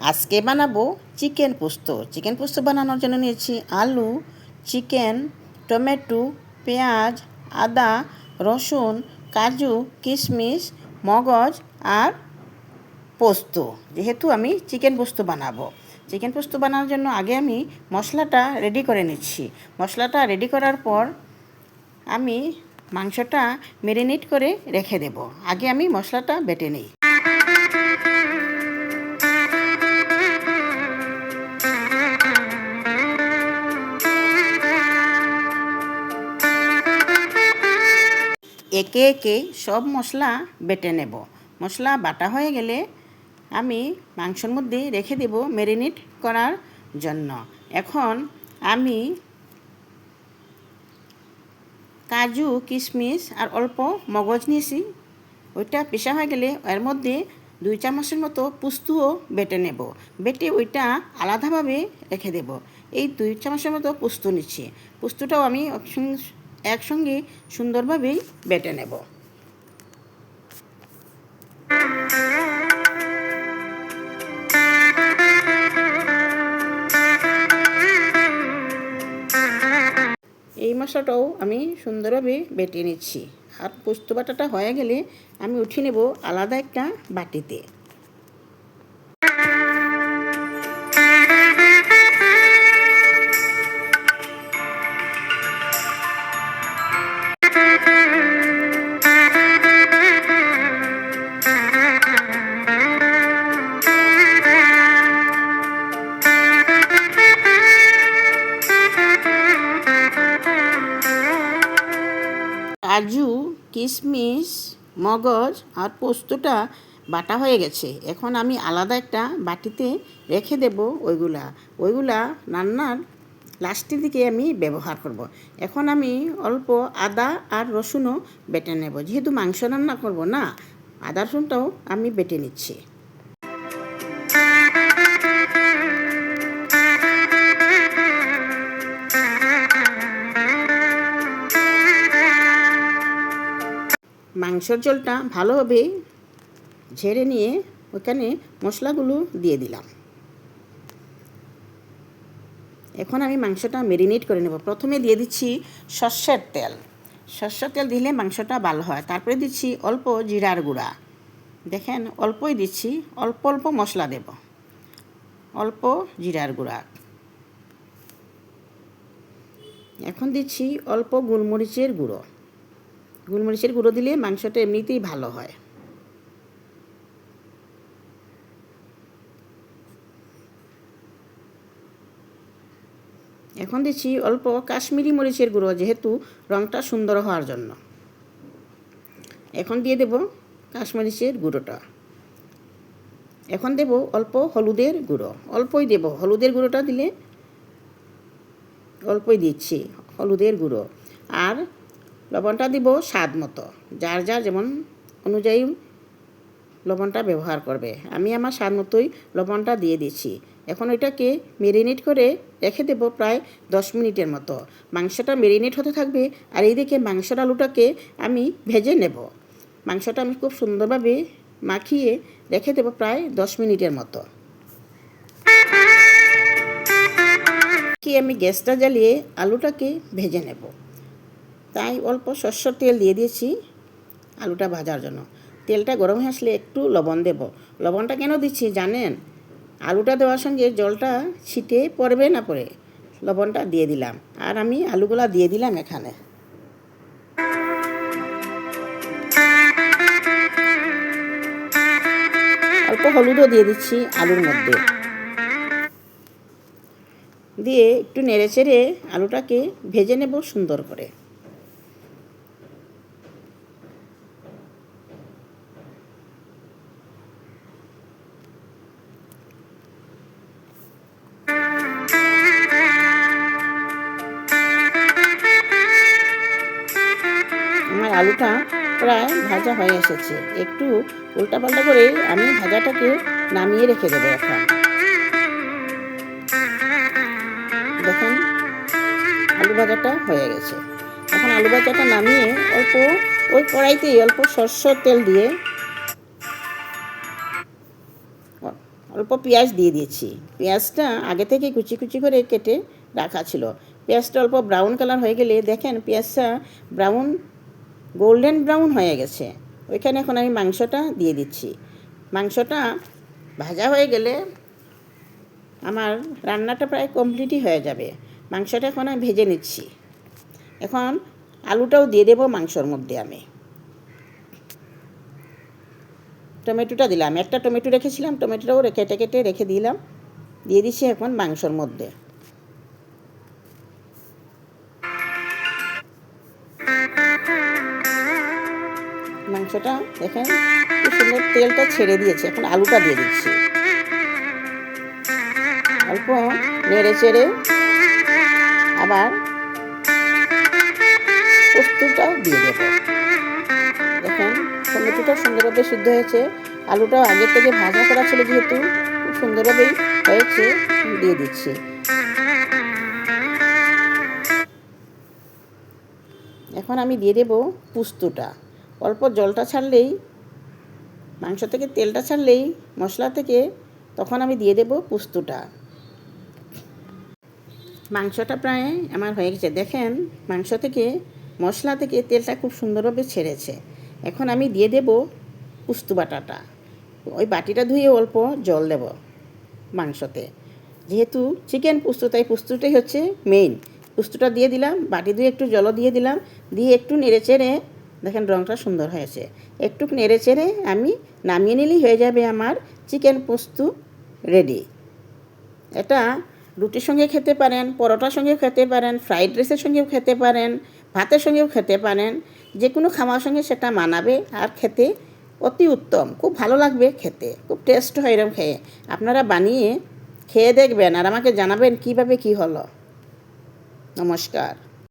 আজকে বানাবো চিকেন পোস্ত। চিকেন পোস্ত বানানোর জন্য নিয়েছি আলু, চিকেন, টমেটো, পেঁয়াজ, আদা, রসুন, কাজু, কিশমিশ, মগজ আর পোস্ত। যেহেতু আমি চিকেন পোস্ত বানাবো, চিকেন পোস্ত বানানোর জন্য আগে আমি মশলাটা রেডি করে নিচ্ছি। মশলাটা রেডি করার পর আমি মাংসটা ম্যারিনেট করে রেখে দেব। আগে আমি মশলাটা বেটে নিই। একে একে সব মশলা বেটে নেব। মশলা বাটা হয়ে গেলে আমি মাংসের মধ্যে রেখে দেব ম্যারিনেট করার জন্য। এখন আমি কাজু, কিশমিশ আর অল্প মগজ নিয়েছি। ওইটা পিষা হয়ে গেলে এর মধ্যে 2 চামচের মতো পোস্তও বেটে নেব। বেটে ওইটা আলাদাভাবে রেখে দেব। এই 2 চামচের মতো পোস্ত নিচ্ছি। পোস্তটাও আমি একসঙ্গে সুন্দরভাবেই বেটে নেব। এই মশলাটাও আমি সুন্দরভাবে বেটে নিচ্ছি। আর পোস্ত বাটাটা হয়ে গেলে আমি উঠিয়ে নেব আলাদা একটা বাটিতে। কাজু, কিশমিশ, মগজ আর পোস্তটা বাটা হয়ে গেছে। এখন আমি আলাদা একটা বাটিতে রেখে দেব। ওইগুলা রান্নার লাস্টের দিকে আমি ব্যবহার করব। এখন আমি অল্প আদা আর রসুনও বেটে নেব। যেহেতু মাংস রান্না করব না, আদা রসুনটাও আমি বেটে নিচ্ছি। মাংসর ঝোলটা ভালোভাবে ঝেড়ে নিয়ে ওখানে মশলাগুলো দিয়ে দিলাম। এখন আমি মাংসটা ম্যারিনেট করে নেব। প্রথমে দিয়ে দিচ্ছি সর্ষের তেল। সর্ষের তেল দিলে মাংসটা ভালো হয়। তারপরে দিচ্ছি অল্প জিরার গুঁড়া। দেখেন অল্পই দিচ্ছি, অল্প অল্প মশলা দেব। অল্প জিরার গুঁড়া। এখন দিচ্ছি অল্প গোলমরিচের গুঁড়ো। গোলমরিচের গুঁড়ো দিলে মাংসটা এমনিতেই ভালো হয়। এখন দিচ্ছি অল্প কাশ্মীরি মরিচের গুঁড়ো, যেহেতু রঙটা সুন্দর হওয়ার জন্য। এখন দিয়ে দেব কাশ্মীরিচের গুঁড়োটা। এখন দেব অল্প হলুদের গুঁড়ো। অল্পই দেব, হলুদের গুঁড়োটা দিলে অল্পই দিচ্ছি হলুদের গুঁড়ো। আর লবণটা দিব স্বাদ মতো। যার যার যেমন অনুযায়ী লবণটা ব্যবহার করবে। আমি আমার স্বাদ মতোই লবণটা দিয়ে দিচ্ছি। এখন ওইটাকে ম্যারিনেট করে রেখে দেব প্রায় 10 মিনিটের মতো। মাংসটা ম্যারিনেট হতে থাকবে আর এইদিকে মাংসের আলুটাকে আমি ভেজে নেব। মাংসটা আমি খুব সুন্দরভাবে মাখিয়ে রেখে দেব প্রায় 10 মিনিটের মতো। আমি গ্যাসটা জ্বালিয়ে আলুটাকে ভেজে নেব। তাই অল্প সরষের তেল দিয়ে দিয়েছি আলুটা ভাজার জন্য। তেলটা গরম হয়ে আসলে একটু লবণ দেব। লবণটা কেন দিচ্ছি জানেন? আলুটা দেওয়ার সঙ্গে জলটা ছিটে পড়বে না পড়ে লবণটা দিয়ে দিলাম। আর আমি আলুগুলা দিয়ে দিলাম এখানে। অল্প হলুদও দিয়ে দিচ্ছি আলুর মধ্যে। দিয়ে একটু নেড়ে চেড়ে আলুটাকে ভেজে নেব সুন্দর করে। আমার আলুটা প্রায় ভাজা হয়ে এসেছে। একটু উল্টাপাল্টা করে আমি ভাজাটাকে নামিয়ে রেখে দেবো। এখন দেখুন আলু ভাজাটা হয়ে গেছে। এখন আলু ভাজাটা নামিয়ে অল্প ওই কড়াইতেই অল্প সরষের তেল দিয়ে অল্প পেঁয়াজ দিয়ে দিয়েছি। পেঁয়াজটা আগে থেকে কুচি কুচি করে কেটে রাখা ছিল। পেঁয়াজটা অল্প ব্রাউন কালার হয়ে গেলে দেখেন পেঁয়াজটা গোল্ডেন ব্রাউন হয়ে গেছে। ওইখানে এখন আমি মাংসটা দিয়ে দিচ্ছি। মাংসটা ভাজা হয়ে গেলে আমার রান্নাটা প্রায় কমপ্লিটই হয়ে যাবে। মাংসটা এখন আমি ভেজে নিচ্ছি। এখন আলুটাও দিয়ে দেবো মাংসর মধ্যে। আমি টমেটোটা দিলাম, একটা টমেটো রেখেছিলাম, টমেটোটাও কেটে কেটে রেখে দিলাম, দিয়ে দিচ্ছি এখন মাংসর মধ্যে। মাংসটা দেখেন কি সুন্দর তেলটা ছেড়ে দিয়েছে। এখন আলুটা দিয়ে দিচ্ছি, অল্প নেড়ে চেড়ে আবার পোস্তটা দিয়ে দেব। দেখেন টমেটোটা সুন্দরভাবে সিদ্ধ হয়েছে, আলুটাও আগের থেকে ভাজা করা ছিল যেহেতু খুব সুন্দরভাবেই হয়েছে, দিয়ে দিচ্ছি। এখন আমি দিয়ে দেব পোস্তটা। অল্প জলটা ছাড়লেই, মাংস থেকে তেলটা ছাড়লেই মশলা থেকে, তখন আমি দিয়ে দেব পোস্তটা। মাংসটা প্রায় আমার হয়ে গেছে। দেখেন মাংস থেকে, মশলা থেকে তেলটা খুব সুন্দরভাবে ছেড়েছে। এখন আমি দিয়ে দেব পোস্ত বাটাটা। ওই বাটিটা ধুয়ে অল্প জল দেব মাংসতে, যেহেতু চিকেন পোস্ত তাই পোস্তটাই হচ্ছে মেইন। পোস্তটা দিয়ে দিলাম, বাটি ধুয়ে একটু জলও দিয়ে দিলাম, দিয়ে একটু নেড়ে চেড়ে, দেখেন রঙটা সুন্দর হয়েছে, একটু নেড়ে চেড়ে আমি নামিয়ে নিলেই হয়ে যাবে আমার চিকেন পোস্ত রেডি। এটা রুটির সঙ্গে খেতে পারেন, পরোটার সঙ্গেও খেতে পারেন, ফ্রাইড রাইসের সঙ্গেও খেতে পারেন, ভাতের সঙ্গেও খেতে পারেন, যে কোনো খাওয়ার সঙ্গে সেটা মানাবে আর খেতে অতি উত্তম, খুব ভালো লাগবে খেতে, খুব টেস্ট হয় এরকম খেয়ে। আপনারা বানিয়ে খেয়ে দেখবেন আর আমাকে জানাবেন কীভাবে কী হলো। নমস্কার।